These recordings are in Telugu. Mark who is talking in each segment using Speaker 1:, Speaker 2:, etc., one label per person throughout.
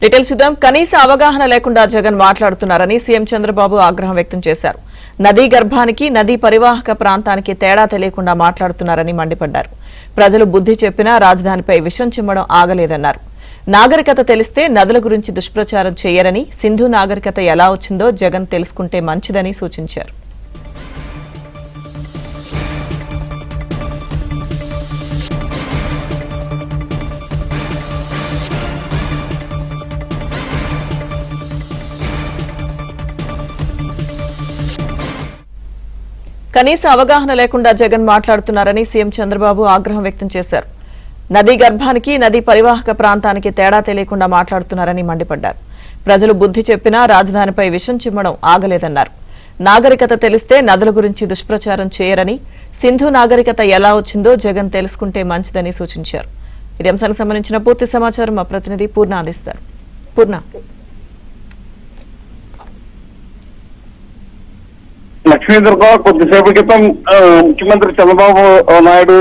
Speaker 1: డీటెయిల్స్ చూద్దాం. కనీస అవగాహన లేకుండా జగన్ మాట్లాడుతున్నారని సీఎం చంద్రబాబు ఆగ్రహం వ్యక్తం చేశారు. నదీ గర్భానికి నదీ పరివాహక ప్రాంతానికి తేడా తెలియకుండా మాట్లాడుతున్నారని మండిపడ్డారు. ప్రజలు బుద్ధి చెప్పినా రాజధానిపై విషం చిమ్మడం ఆగలేదన్నారు. నాగరికత తెలిస్తే నదుల గురించి దుష్ప్రచారం చేయరని, సింధు నాగరికత ఎలా వచ్చిందో జగన్ తెలుసుకుంటే మంచిదని సూచించారు. కనీస అవగాహన లేకుండా జగన్ మాట్లాడుతున్నారని సీఎం చంద్రబాబు ఆగ్రహం వ్యక్తం చేశారు. నదీ గర్భానికి నదీ పరివాహక ప్రాంతానికి తేడా తెలియకుండా మాట్లాడుతున్నారని మండిపడ్డారు. ప్రజలు బుద్ధి చెప్పినా రాజధానిపై విషం చిమ్మడం ఆగలేదన్నారు. నాగరికత తెలిస్తే నదుల గురించి దుష్ప్రచారం చేయరని, సింధు నాగరికత ఎలా వచ్చిందో జగన్ తెలుసుకుంటే మంచిదని సూచించారు. ఇదే అంశానికి సంబంధించిన పూర్తి సమాచారం మా ప్రతినిధి పూర్ణ అందిస్తారు. పూర్ణ,
Speaker 2: లక్ష్మీదుర్గ కొద్దిసేపు క్రితం ముఖ్యమంత్రి చంద్రబాబు నాయుడు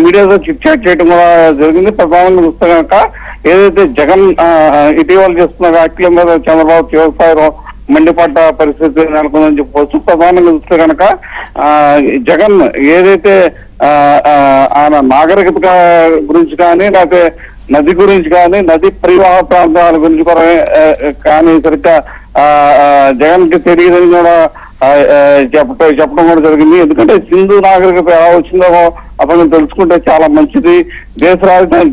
Speaker 2: మీడియాతో చిట్ చాట్ చేయడం కూడా జరిగింది. ప్రధానంగా చూస్తే కనుక ఏదైతే జగన్ ఇటీవల చేస్తున్న వ్యాఖ్యల మీద చంద్రబాబు తీవ్ర స్థాయిలో మండిపడ్డ పరిస్థితి నెలకొందని చెప్పవచ్చు. ప్రధానంగా చూస్తే కనుక జగన్ ఏదైతే ఆయన నాగరికత గురించి కానీ, లేకపోతే నది గురించి కానీ, నది పరివాహ ప్రాంతాల గురించి కూడా కానీ సరిగ్గా జగన్ కి తెలియదని కూడా చెప్పడం కూడా జరిగింది. ఎందుకంటే సింధు నాగరికత ఎలా వచ్చిందో అతను తెలుసుకుంటే చాలా మంచిది. దేశ రాజధాని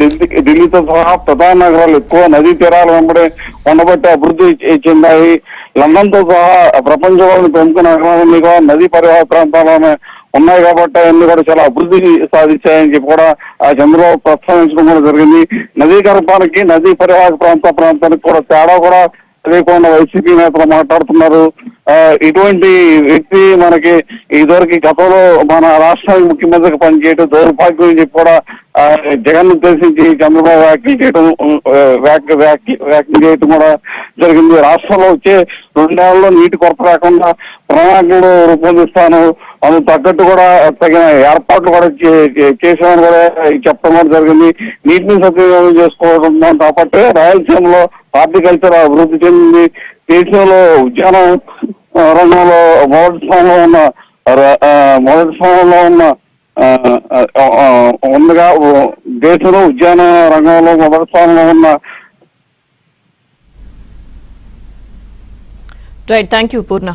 Speaker 2: ఢిల్లీతో సహా ప్రధాన నగరాలు ఎక్కువ నదీ తీరాలు వెంబడి ఉండబట్టి అభివృద్ధి చెందాయి. లండన్ తో సహా ప్రపంచంలోని ప్రముఖ నగరాలన్నీ కూడా నదీ పరివాహక ప్రాంతాల్లోనే ఉన్నాయి కాబట్టి అన్ని కూడా చాలా అభివృద్ధి సాధించాయని చెప్పి కూడా చంద్రబాబు ప్రస్తావించడం కూడా జరిగింది. నదీ గర్భానికి నదీ పరివాహక ప్రాంతానికి కూడా తేడా కూడా తెలియకుండా వైసీపీ నేతలు మాట్లాడుతున్నారు. ఇటువంటి వ్యక్తి మనకి ఇదివరకు గతంలో మన రాష్ట్రానికి ముఖ్యమంత్రికి పనిచేయడం దౌర్భాగ్యం అని చెప్పి కూడా జగన్ ఉద్దేశించి చంద్రబాబు వ్యాఖ్యలు చేయడం కూడా జరిగింది. రాష్ట్రంలో వచ్చే 2 నెలల్లో నీటి కొరత రాకుండా ప్రణాళికలు రూపొందిస్తాను, అందుకు తగ్గట్టు కూడా తగిన ఏర్పాట్లు కూడా చేసామని కూడా చెప్పడం కూడా జరిగింది. నీటిని సద్వినియోగం చేసుకోవడం కాబట్టి రాయలసీమలో హార్టికల్చర్ అభివృద్ధి చెందింది. దేశంలో ఉద్యాన రంగంలో మొదటి స్థానంలో ఉందిగా దేశంలో ఉద్యాన రంగంలో మొదటి స్థానంలో ఉన్న.
Speaker 1: Right, thank you Purna.